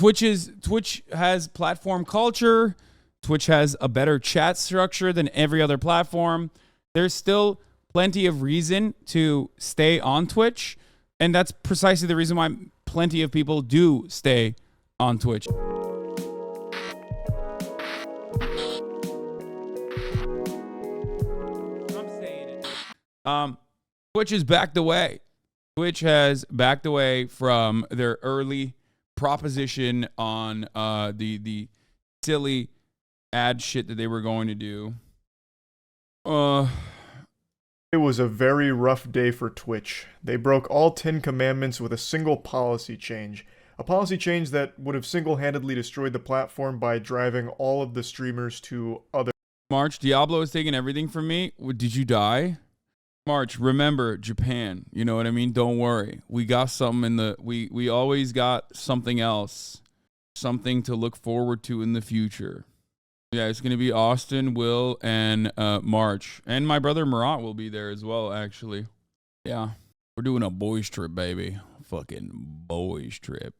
Twitch has platform culture. Twitch has a better chat structure than every other platform. There's still plenty of reason to stay on Twitch, and that's precisely the reason why plenty of people do stay on Twitch. I'm saying it. Twitch has backed away. Twitch has backed away from their early proposition on the silly ad shit that they were going to do. It was a very rough day for Twitch. They broke all 10 commandments with a single policy change. A policy change that would have single-handedly destroyed the platform by driving all of the streamers to other... March, Diablo is taking everything from me. Did you die? March, remember Japan. You know what I mean? Don't worry. We got something in the... We always got something else. Something to look forward to in the future. Yeah, it's going to be Austin, Will, and March. And my brother Marat will be there as well, actually. Yeah. We're doing a boys trip, baby. Fucking boys trip.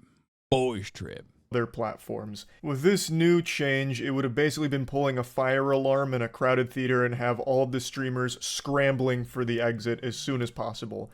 Boys trip. Their platforms. With this new change, it would have basically been pulling a fire alarm in a crowded theater and have all of the streamers scrambling for the exit as soon as possible.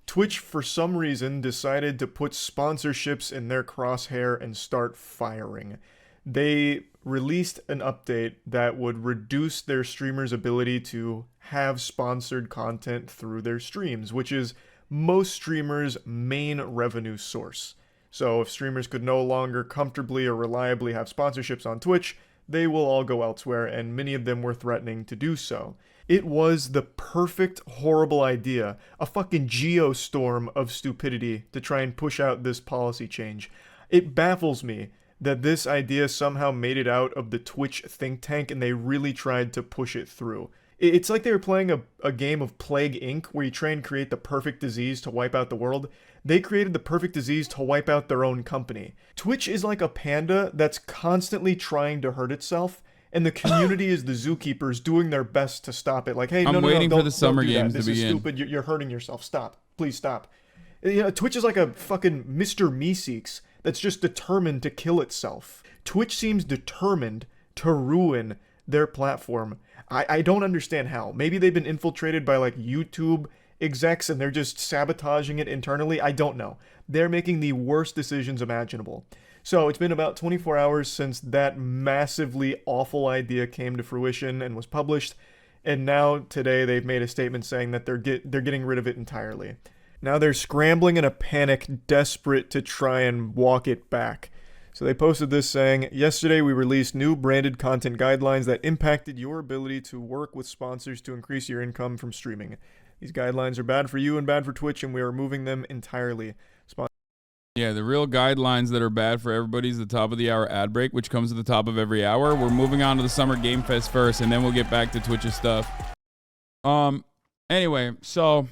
Twitch, for some reason, decided to put sponsorships in their crosshair and start firing. They released an update that would reduce their streamers' ability to have sponsored content through their streams, which is most streamers' main revenue source. So if streamers could no longer comfortably or reliably have sponsorships on Twitch, they will all go elsewhere, and many of them were threatening to do so. It was the perfect, horrible idea, a fucking geostorm of stupidity to try and push out this policy change. It baffles me that this idea somehow made it out of the Twitch think tank and they really tried to push it through. It's like they were playing a game of Plague Inc. where you try and create the perfect disease to wipe out the world. They created the perfect disease to wipe out their own company. Twitch is like a panda that's constantly trying to hurt itself, and the community is the zookeepers doing their best to stop it. Like, hey, I'm waiting for the summer games to begin. This is stupid. You're hurting yourself. Stop. Please stop. You know, Twitch is like a fucking Mr. Meeseeks that's just determined to kill itself. Twitch seems determined to ruin their platform. I don't understand how. Maybe they've been infiltrated by like YouTube execs and they're just sabotaging it internally. I don't know. They're making the worst decisions imaginable. So it's been about 24 hours since that massively awful idea came to fruition and was published. And now today they've made a statement saying that they're getting rid of it entirely. Now they're scrambling in a panic, desperate to try and walk it back. So they posted this saying, yesterday we released new branded content guidelines that impacted your ability to work with sponsors to increase your income from streaming. These guidelines are bad for you and bad for Twitch, and we are removing them entirely. Yeah, the real guidelines that are bad for everybody is the top of the hour ad break, which comes at the top of every hour. We're moving on to the Summer Game Fest first, and then we'll get back to Twitch's stuff. Anyway, so...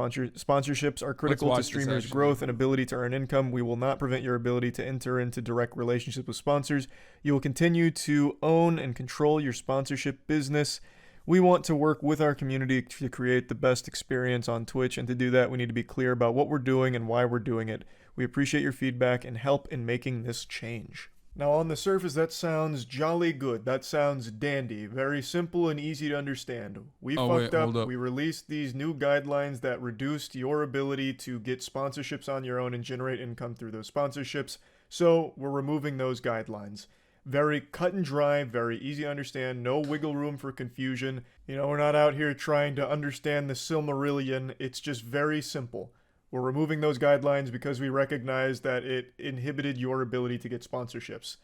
Sponsorships are critical to streamers' growth and ability to earn income. We will not prevent your ability to enter into direct relationships with sponsors. You will continue to own and control your sponsorship business. We want to work with our community to create the best experience on Twitch, and to do that, we need to be clear about what we're doing and why we're doing it. We appreciate your feedback and help in making this change. Now, on the surface, that sounds jolly good. That sounds dandy. Very simple and easy to understand. We fucked up. We released these new guidelines that reduced your ability to get sponsorships on your own and generate income through those sponsorships. So we're removing those guidelines. Very cut and dry, very easy to understand. No wiggle room for confusion. You know, we're not out here trying to understand the Silmarillion. It's just very simple. We're removing those guidelines because we recognize that it inhibited your ability to get sponsorships.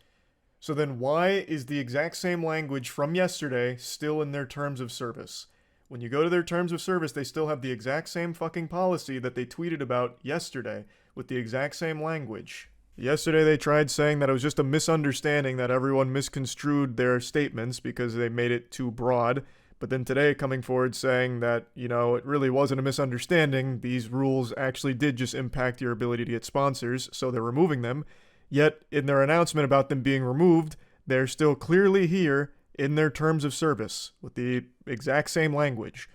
So then why is the exact same language from yesterday still in their terms of service? When you go to their terms of service, they still have the exact same fucking policy that they tweeted about yesterday with the exact same language. Yesterday they tried saying that it was just a misunderstanding, that everyone misconstrued their statements because they made it too broad. But then today coming forward saying that, you know, it really wasn't a misunderstanding. These rules actually did just impact your ability to get sponsors, so they're removing them. Yet in their announcement about them being removed, they're still clearly here in their terms of service with the exact same language.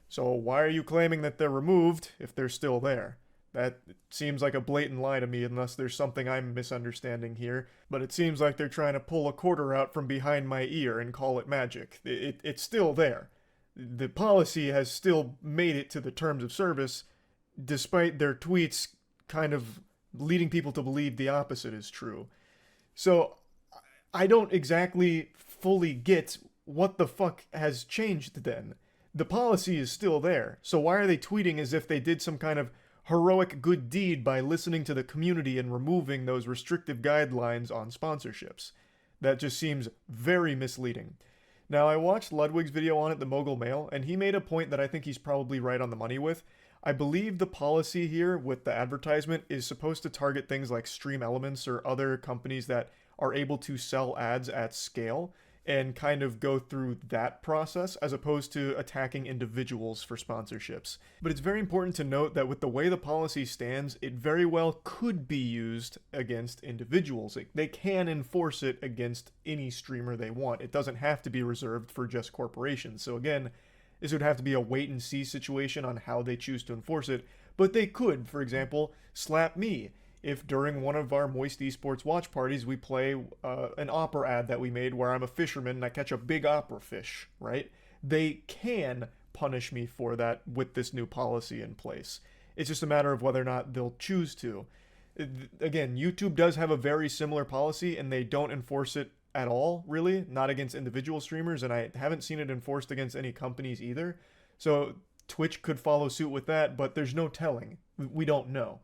So why are you claiming that they're removed if they're still there? That seems like a blatant lie to me, unless there's something I'm misunderstanding here. But it seems like they're trying to pull a quarter out from behind my ear and call it magic. It's still there. The policy has still made it to the terms of service, despite their tweets kind of leading people to believe the opposite is true. So I don't exactly fully get what the fuck has changed then. The policy is still there. So why are they tweeting as if they did some kind of heroic good deed by listening to the community and removing those restrictive guidelines on sponsorships? That just seems very misleading. Now, I watched Ludwig's video on it, the Mogul Mail, and he made a point that I think he's probably right on the money with. I believe the policy here with the advertisement is supposed to target things like Stream Elements or other companies that are able to sell ads at scale and kind of go through that process as opposed to attacking individuals for sponsorships. But it's very important to note that with the way the policy stands, it very well could be used against individuals. They can enforce it against any streamer they want. It doesn't have to be reserved for just corporations. So again, this would have to be a wait and see situation on how they choose to enforce it. But they could, for example, slap me if during one of our Moist Esports watch parties we play an opera ad that we made where I'm a fisherman and I catch a big opera fish, right? They can punish me for that with this new policy in place. It's just a matter of whether or not they'll choose to. Again, YouTube does have a very similar policy and they don't enforce it at all, really, not against individual streamers, and I haven't seen it enforced against any companies either. So Twitch could follow suit with that, but there's no telling. We don't know.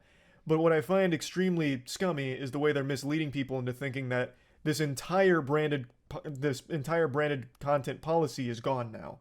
But what I find extremely scummy is the way they're misleading people into thinking that this entire branded content policy is gone now,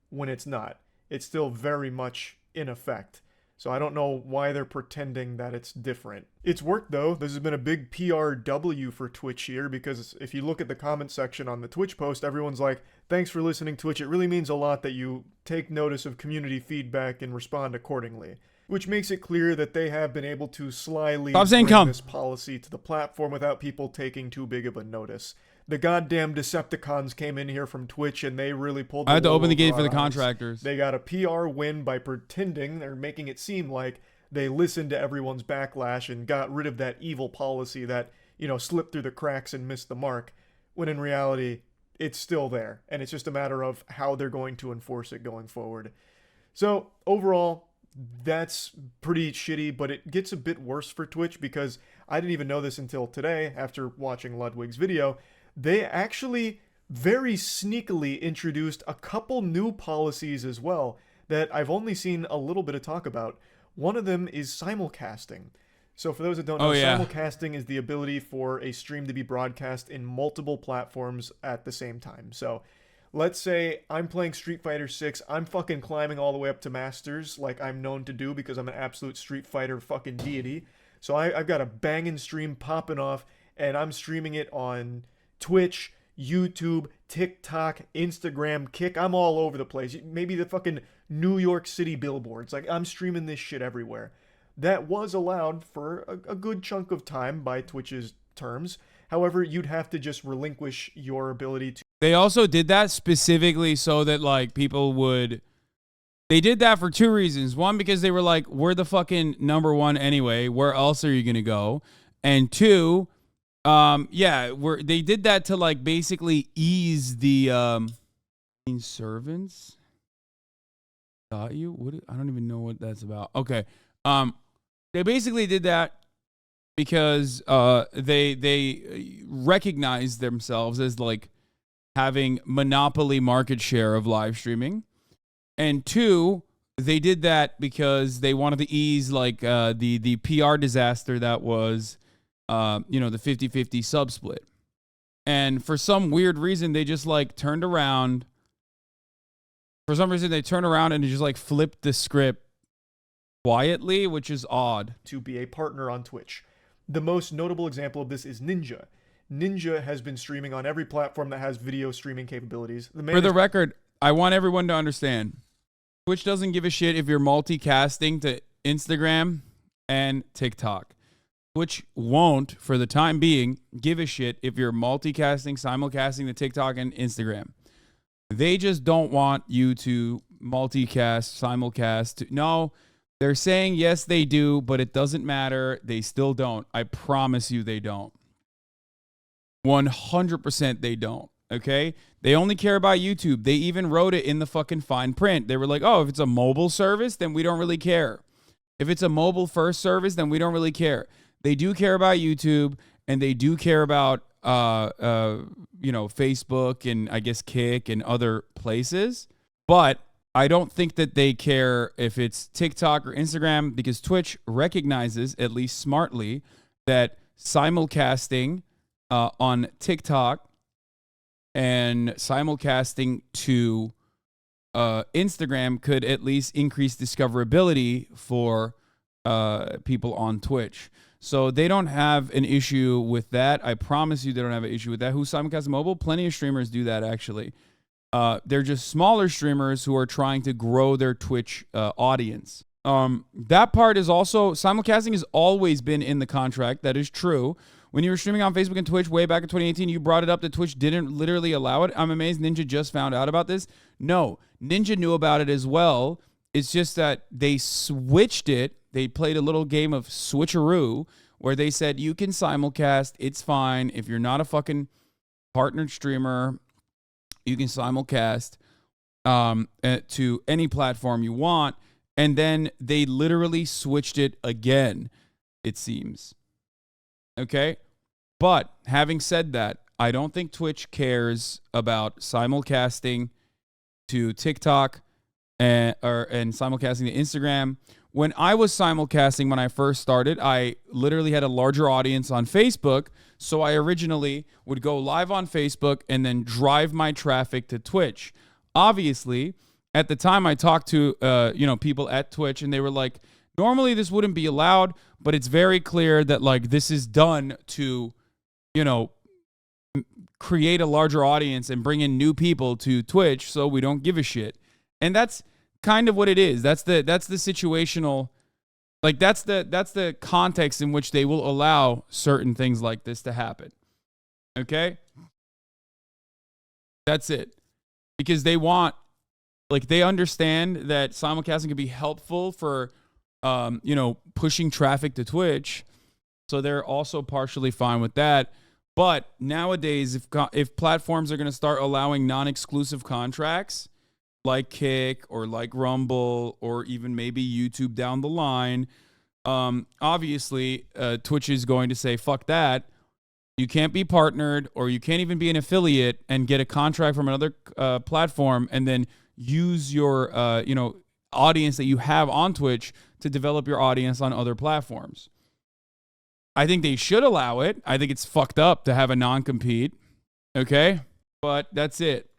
when it's not. It's still very much in effect. So I don't know why they're pretending that it's different. It's worked though. This has been a big PRW for Twitch here, because if you look at the comment section on the Twitch post, everyone's like, thanks for listening, Twitch. It really means a lot that you take notice of community feedback and respond accordingly. Which makes it clear that they have been able to slyly bring this policy to the platform without people taking too big of a notice. The goddamn Decepticons came in here from Twitch and they really pulled the I had to open the gate for the contractors. They got a PR win by pretending, they're making it seem like they listened to everyone's backlash and got rid of that evil policy that, you know, slipped through the cracks and missed the mark, when in reality, it's still there. And it's just a matter of how they're going to enforce it going forward. So, overall, that's pretty shitty, but it gets a bit worse for Twitch because I didn't even know this until today after watching Ludwig's video. They actually very sneakily introduced a couple new policies as well that I've only seen a little bit of talk about. One of them is simulcasting. So for those that don't know, simulcasting is the ability for a stream to be broadcast in multiple platforms at the same time. So let's say I'm playing Street Fighter 6, I'm fucking climbing all the way up to Masters like I'm known to do because I'm an absolute Street Fighter fucking deity. So I've got a banging stream popping off and I'm streaming it on Twitch, YouTube, TikTok, Instagram, Kick. I'm all over the place. Maybe the fucking New York City billboards. Like, I'm streaming this shit everywhere. That was allowed for a good chunk of time by Twitch's terms. However, you'd have to just relinquish your ability to... They also did that specifically so that, like, people would... They did that for two reasons. One, because they were like, we're the fucking number one anyway. Where else are you going to go? And two, they did that to, like, basically ease the servants. Got you? I don't even know what that's about. Okay. They basically did that because they recognized themselves as, like, having monopoly market share of live streaming. And two, they did that because they wanted to ease, like, the PR disaster that was, the 50-50 sub split. And for some weird reason, they just, like, turned around. For some reason, they turned around and just, like, flipped the script quietly, which is odd. To be a partner on Twitch. The most notable example of this is Ninja. Ninja has been streaming on every platform that has video streaming capabilities. For the record, I want everyone to understand, Twitch doesn't give a shit if you're multicasting to Instagram and TikTok. Twitch won't, for the time being, give a shit if you're multicasting, simulcasting to TikTok and Instagram. They just don't want you to multicast, simulcast. No, They're saying yes, they do, but it doesn't matter. They still don't. I promise you they don't. 100% they don't. Okay? They only care about YouTube. They even wrote it in the fucking fine print. They were like, oh, if it's a mobile service, then we don't really care. If it's a mobile first service, then we don't really care. They do care about YouTube, and they do care about Facebook and I guess Kick and other places. But I don't think that they care if it's TikTok or Instagram, because Twitch recognizes, at least smartly, that simulcasting on TikTok and simulcasting to Instagram could at least increase discoverability for people on Twitch. So they don't have an issue with that. I promise you they don't have an issue with that. Who simulcast mobile? Plenty of streamers do that, actually. They're just smaller streamers who are trying to grow their Twitch audience. That part is also, simulcasting has always been in the contract. That is true. When you were streaming on Facebook and Twitch way back in 2018, you brought it up that Twitch didn't literally allow it. I'm amazed Ninja just found out about this. No, Ninja knew about it as well. It's just that they switched it. They played a little game of switcheroo where they said, you can simulcast. It's fine. If you're not a fucking partnered streamer, you can simulcast to any platform you want. And then they literally switched it again, it seems. Okay? But having said that, I don't think Twitch cares about simulcasting to TikTok and simulcasting to Instagram. When I was simulcasting when I first started, I literally had a larger audience on Facebook. So I originally would go live on Facebook and then drive my traffic to Twitch. Obviously, at the time I talked to people at Twitch, and they were like, normally this wouldn't be allowed, but it's very clear that like this is done to, create a larger audience and bring in new people to Twitch, so we don't give a shit. And that's kind of what it is. That's the situational, like that's the context in which they will allow certain things like this to happen. Okay? That's it. Because they want, like, they understand that simulcasting can be helpful for pushing traffic to Twitch. So they're also partially fine with that. But nowadays, if platforms are going to start allowing non-exclusive contracts, like Kick or like Rumble or even maybe YouTube down the line, obviously Twitch is going to say, fuck that. You can't be partnered, or you can't even be an affiliate and get a contract from another platform and then use your audience that you have on Twitch to develop your audience on other platforms. I think they should allow it. I think it's fucked up to have a non-compete. Okay? But that's it.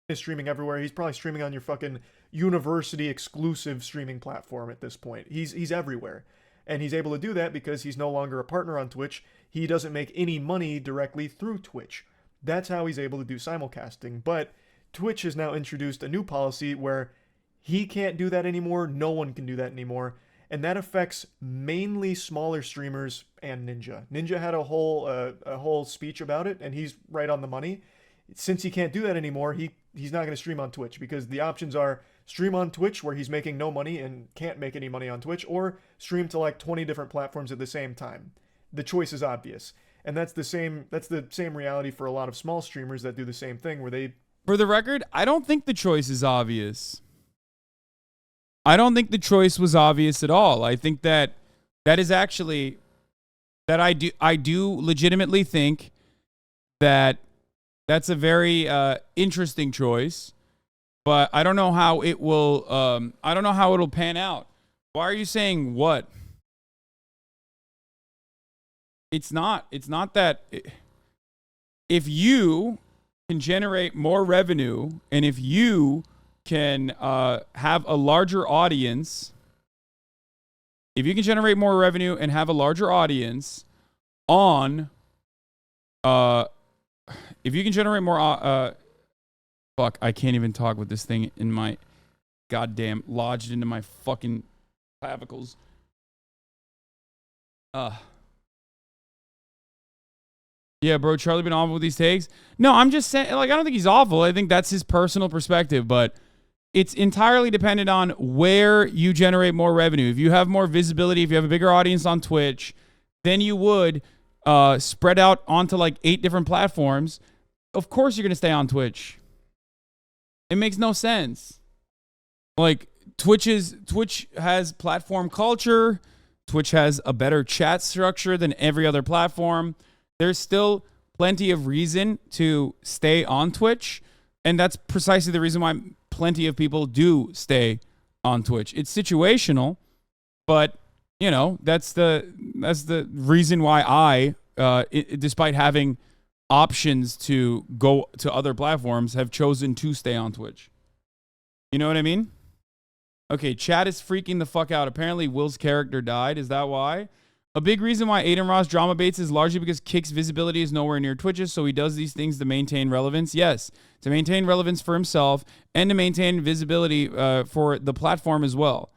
He's streaming everywhere. He's probably streaming on your fucking university exclusive streaming platform at this point. He's everywhere. And he's able to do that because he's no longer a partner on Twitch. He doesn't make any money directly through Twitch. That's how he's able to do simulcasting. But Twitch has now introduced a new policy where he can't do that anymore. No one can do that anymore. And that affects mainly smaller streamers and Ninja. Ninja had a whole speech about it, and he's right on the money. Since he can't do that anymore, he's not going to stream on Twitch, because the options are stream on Twitch where he's making no money and can't make any money on Twitch, or stream to like 20 different platforms at the same time. The choice is obvious. And that's the same reality for a lot of small streamers that do the same thing, where they... For the record, I don't think the choice is obvious. I don't think the choice was obvious at all. I think that is actually, that I do legitimately think that that's a very interesting choice, but I don't know how it will. I don't know how it'll pan out. Why are you saying what? It's not that. If you can generate more revenue, and if you can have a larger audience, if you can generate more revenue and have a larger audience on, if you can generate more, fuck, I can't even talk with this thing in my goddamn lodged into my fucking clavicles. Yeah, bro, Charlie been awful with these takes. No, I'm just saying, like, I don't think he's awful. I think that's his personal perspective, but it's entirely dependent on where you generate more revenue. If you have more visibility, if you have a bigger audience on Twitch, then you would spread out onto like 8 different platforms. Of course you're going to stay on Twitch. It makes no sense. Like Twitch has platform culture. Twitch has a better chat structure than every other platform. There's still plenty of reason to stay on Twitch. And that's precisely the reason why plenty of people do stay on Twitch. It's situational, but you know, that's the reason why I, despite having options to go to other platforms, have chosen to stay on Twitch. You know what I mean? Okay, chat is freaking the fuck out. Apparently, Will's character died. Is that why? A big reason why Aiden Ross drama baits is largely because Kick's visibility is nowhere near Twitch's, so he does these things to maintain relevance. Yes, to maintain relevance for himself and to maintain visibility for the platform as well.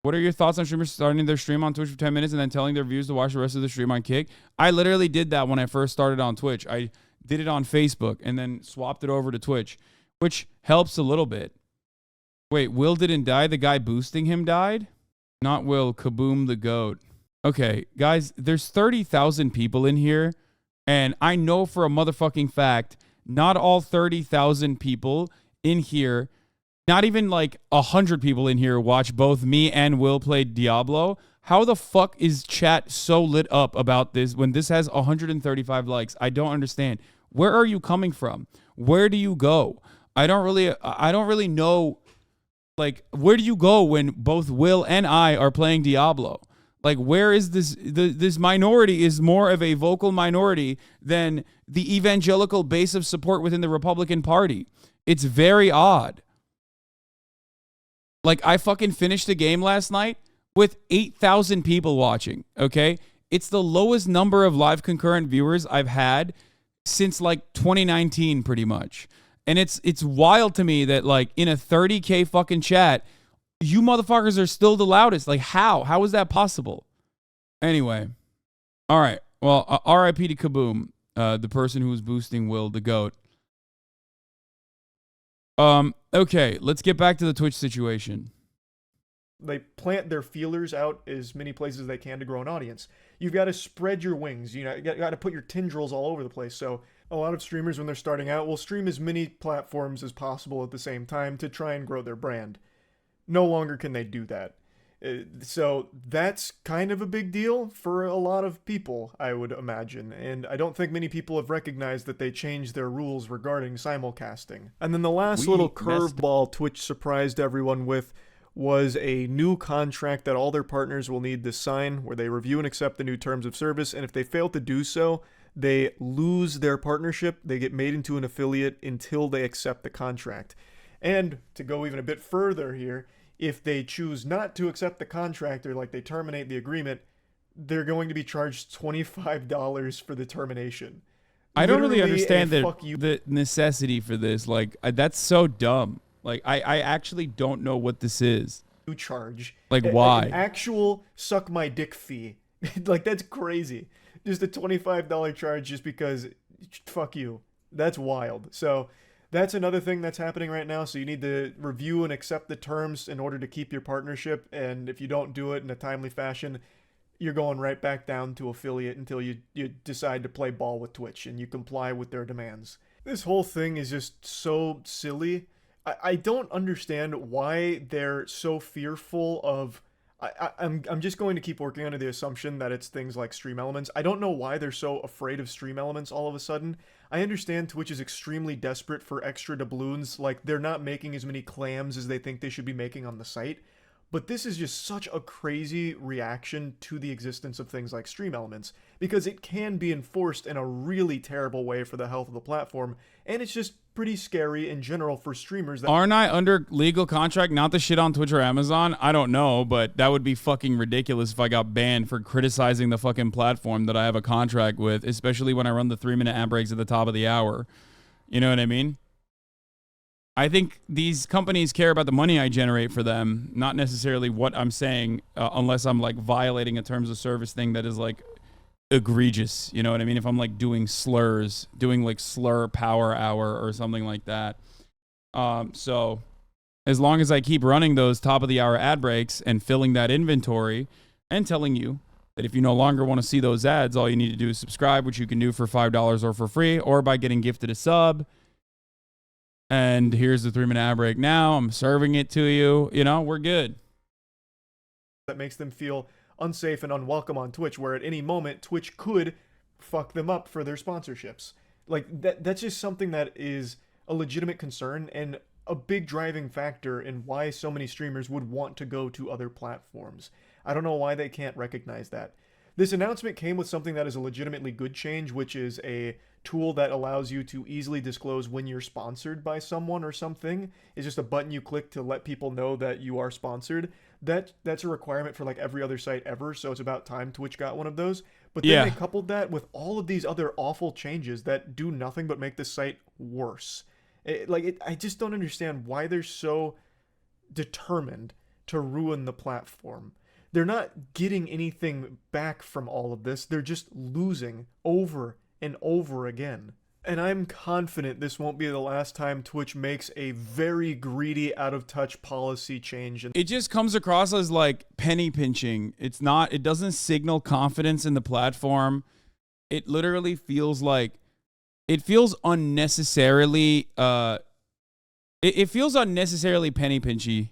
What are your thoughts on streamers starting their stream on Twitch for 10 minutes and then telling their viewers to watch the rest of the stream on Kick? I literally did that when I first started on Twitch. I did it on Facebook and then swapped it over to Twitch, which helps a little bit. Wait, Will didn't die? The guy boosting him died? Not Will, Kaboom the GOAT. Okay, guys, there's 30,000 people in here, and I know for a motherfucking fact, not all 30,000 people in here, not even like 100 people in here watch both me and Will play Diablo. How the fuck is chat so lit up about this when this has 135 likes? I don't understand. Where are you coming from? Where do you go? I don't really know. Like, where do you go when both Will and I are playing Diablo? Like, where is this? This minority is more of a vocal minority than the evangelical base of support within the Republican Party. It's very odd. Like, I fucking finished the game last night with 8,000 people watching, okay? It's the lowest number of live concurrent viewers I've had since, like, 2019, pretty much. And it's wild to me that, like, in a 30K fucking chat, you motherfuckers are still the loudest. Like, how? How is that possible? Anyway. All right. Well, RIP to Kaboom, the person who was boosting Will, the GOAT. Okay, let's get back to the Twitch situation. They plant their feelers out as many places as they can to grow an audience. You've got to spread your wings. You know, you got to put your tendrils all over the place. So a lot of streamers, when they're starting out, will stream as many platforms as possible at the same time to try and grow their brand. No longer can they do that. So that's kind of a big deal for a lot of people, I would imagine. And I don't think many people have recognized that they changed their rules regarding simulcasting. And then the last little curveball Twitch surprised everyone with was a new contract that all their partners will need to sign, where they review and accept the new terms of service. And if they fail to do so, they lose their partnership. They get made into an affiliate until they accept the contract. And to go even a bit further here, if they choose not to accept the contract or like they terminate the agreement, they're going to be charged $25 for the termination. I don't really understand the necessity for this. Like, that's so dumb. Like, I actually don't know what this is. You charge. Like, why? An actual suck my dick fee. Like, that's crazy. Just a $25 charge just because, fuck you. That's wild. So that's another thing that's happening right now. So you need to review and accept the terms in order to keep your partnership. And if you don't do it in a timely fashion, you're going right back down to affiliate until you decide to play ball with Twitch and you comply with their demands. This whole thing is just so silly. I don't understand why they're so fearful of... I'm just going to keep working under the assumption that it's things like stream elements. I don't know why they're so afraid of stream elements all of a sudden. I understand Twitch is extremely desperate for extra doubloons. Like, they're not making as many clams as they think they should be making on the site. But this is just such a crazy reaction to the existence of things like stream elements, because it can be enforced in a really terrible way for the health of the platform, and it's just pretty scary in general for streamers. Aren't I under legal contract not to shit on Twitch or Amazon? I don't know, but that would be fucking ridiculous if I got banned for criticizing the fucking platform that I have a contract with, especially when I run the 3-minute ad breaks at the top of the hour. You know what I mean? I think these companies care about the money I generate for them, not necessarily what I'm saying, unless I'm like violating a terms of service thing that is like egregious. You know what I mean? If I'm like doing slurs, doing like slur power hour or something like that. So as long as I keep running those top of the hour ad breaks and filling that inventory and telling you that if you no longer want to see those ads, all you need to do is subscribe, which you can do for $5 or for free, or by getting gifted a sub. And here's the 3-minute ad break now. I'm serving it to you. You know, we're good. That makes them feel unsafe and unwelcome on Twitch, where at any moment Twitch could fuck them up for their sponsorships. Like that's just something that is a legitimate concern and a big driving factor in why so many streamers would want to go to other platforms. I don't know why they can't recognize that. This announcement came with something that is a legitimately good change, which is a tool that allows you to easily disclose when you're sponsored by someone or something. It's just a button you click to let people know that you are sponsored. That's a requirement for like every other site ever, so it's about time Twitch got one of those. But then they coupled that with all of these other awful changes that do nothing but make the site worse. I just don't understand why they're so determined to ruin the platform. They're not getting anything back from all of this. They're just losing over and over again. And I'm confident this won't be the last time Twitch makes a very greedy, out-of-touch policy change. It just comes across as like penny pinching. It doesn't signal confidence in the platform. It literally feels like, it feels unnecessarily, it feels unnecessarily penny pinchy.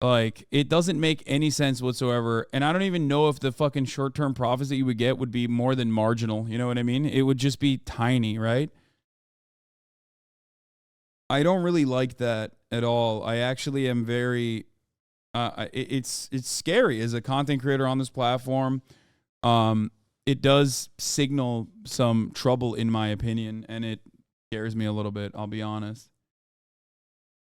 Like, it doesn't make any sense whatsoever. And I don't even know if the fucking short-term profits that you would get would be more than marginal. You know what I mean? It would just be tiny, right? I don't really like that at all. I actually am very... it's scary as a content creator on this platform. It does signal some trouble, in my opinion, and it scares me a little bit, I'll be honest.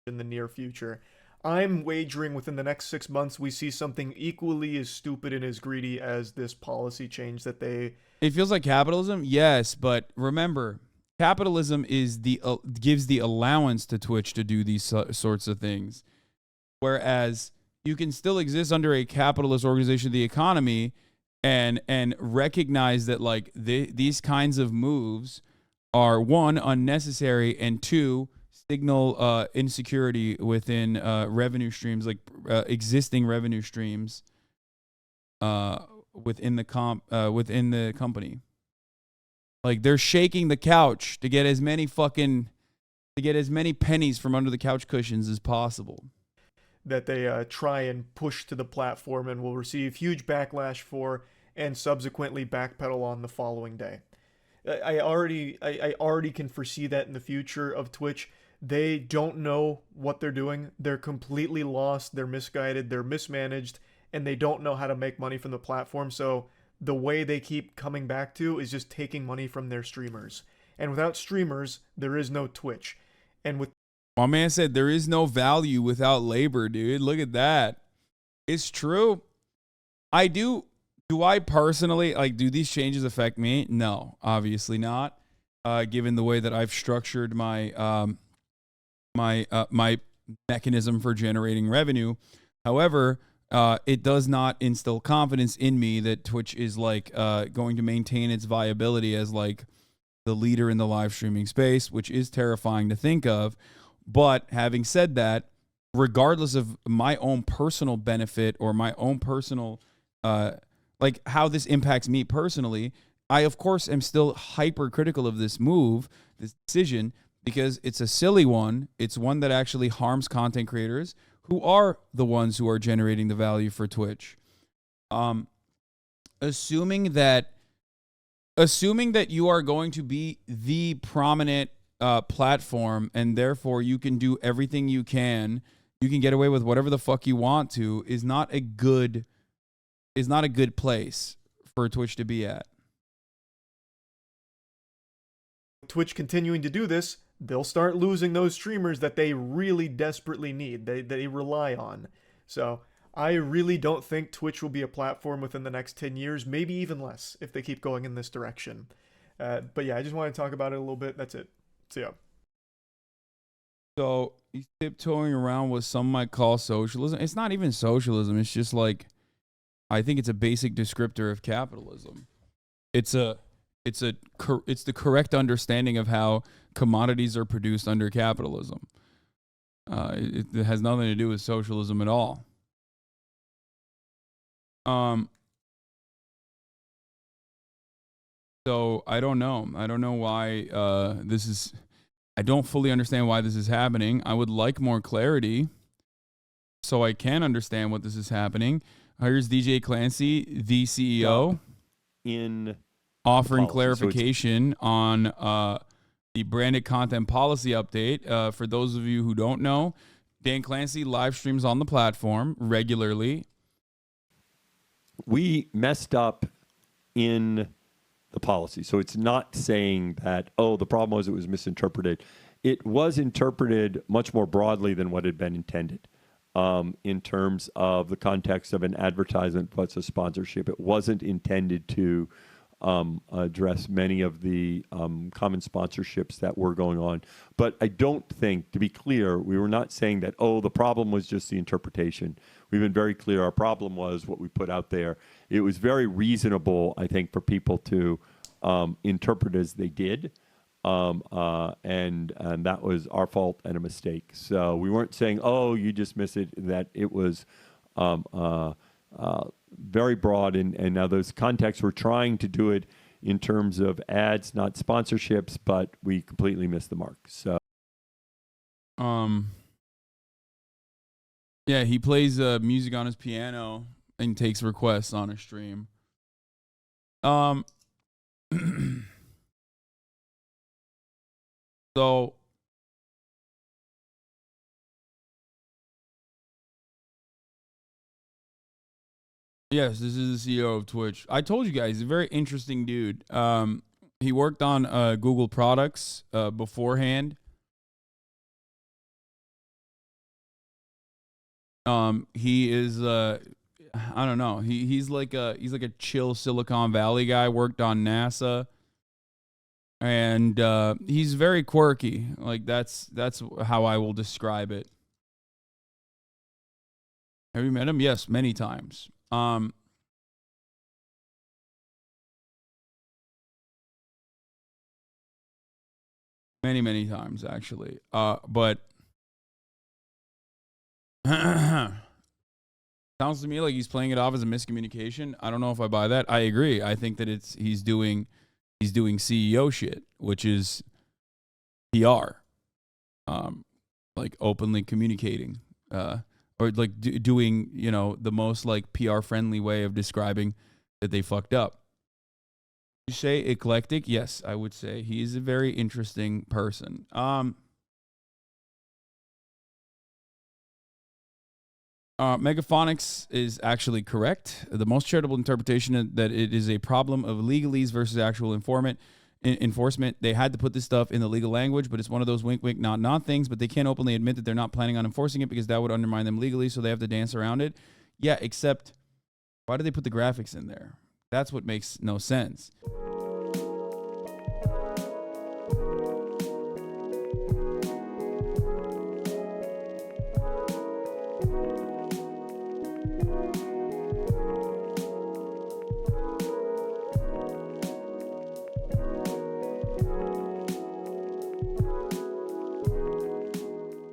In the near future. I'm wagering within the next 6 months we see something equally as stupid and as greedy as this policy change that they... It feels like capitalism? Yes, but remember, capitalism is gives the allowance to Twitch to do these sorts of things. Whereas you can still exist under a capitalist organization of the economy and recognize that like these kinds of moves are, one, unnecessary, and two, signal insecurity within revenue streams, like existing revenue streams within the company. Like, they're shaking the couch to get as many pennies from under the couch cushions as possible. That they try and push to the platform and will receive huge backlash for, and subsequently backpedal on the following day. I already can foresee that in the future of Twitch. They don't know what they're doing. They're completely lost. They're misguided. They're mismanaged. And they don't know how to make money from the platform. So the way they keep coming back to is just taking money from their streamers. And without streamers, there is no Twitch. And with... My man said there is no value without labor, dude. Look at that. It's true. Do I personally, like, do these changes affect me? No, obviously not. Given the way that I've structured my... my mechanism for generating revenue. However, it does not instill confidence in me that Twitch is like going to maintain its viability as like the leader in the live streaming space, which is terrifying to think of. But having said that, regardless of my own personal benefit or my own personal, like how this impacts me personally, I of course am still hypercritical of this move, this decision, because it's a silly one. It's one that actually harms content creators who are the ones who are generating the value for Twitch. Assuming that you are going to be the prominent platform and therefore you can do everything you can get away with whatever the fuck you want to, is not a good place for Twitch to be at. Twitch continuing to do this, they'll start losing those streamers that they really desperately need, they rely on. So I really don't think Twitch will be a platform within the next 10 years, maybe even less, if they keep going in this direction. But yeah, I just want to talk about it a little bit. That's it. See ya. So he's tiptoeing around what some might call socialism. It's not even socialism. It's just like, I think it's a basic descriptor of capitalism. It's the correct understanding of how commodities are produced under capitalism. It has nothing to do with socialism at all. So I don't know. I don't know why this is. I don't fully understand why this is happening. I would like more clarity so I can understand what this is happening. Here's DJ Clancy, the CEO, in offering clarification on the branded content policy update. For those of you who don't know, Dan Clancy live streams on the platform regularly. We messed up in the policy. So it's not saying that, oh, the problem was it was misinterpreted. It was interpreted much more broadly than what had been intended in terms of the context of an advertisement plus a sponsorship. It wasn't intended to address many of the common sponsorships that were going on. But I don't think, to be clear, we were not saying that, oh, the problem was just the interpretation. We've been very clear. Our problem was what we put out there. It was very reasonable, I think, for people to interpret as they did. And that was our fault and a mistake. So we weren't saying, oh, you just missed it, that it was very broad. And now those contexts, we're trying to do it in terms of ads, not sponsorships, but we completely missed the mark. So, yeah, he plays music on his piano and takes requests on a stream. So yes, this is the CEO of Twitch. I told you guys, he's a very interesting dude. He worked on Google products beforehand. He is I don't know. He's like a chill Silicon Valley guy. Worked on NASA, and he's very quirky. Like that's how I will describe it. Have you met him? Yes, many times. Many times actually. But sounds to me like he's playing it off as a miscommunication. I don't know if I buy that. I agree. I think that he's doing CEO shit, which is PR, like openly communicating, or like doing, you know, the most like PR friendly way of describing that they fucked up. You say eclectic? Yes, I would say he's a very interesting person. Megaphonics is actually correct. The most charitable interpretation that it is a problem of legalese versus actual enforcement. They had to put this stuff in the legal language, but it's one of those wink, wink, nod, nod things. But they can't openly admit that they're not planning on enforcing it because that would undermine them legally. So they have to dance around it. Yeah, except why do they put the graphics in there? That's what makes no sense.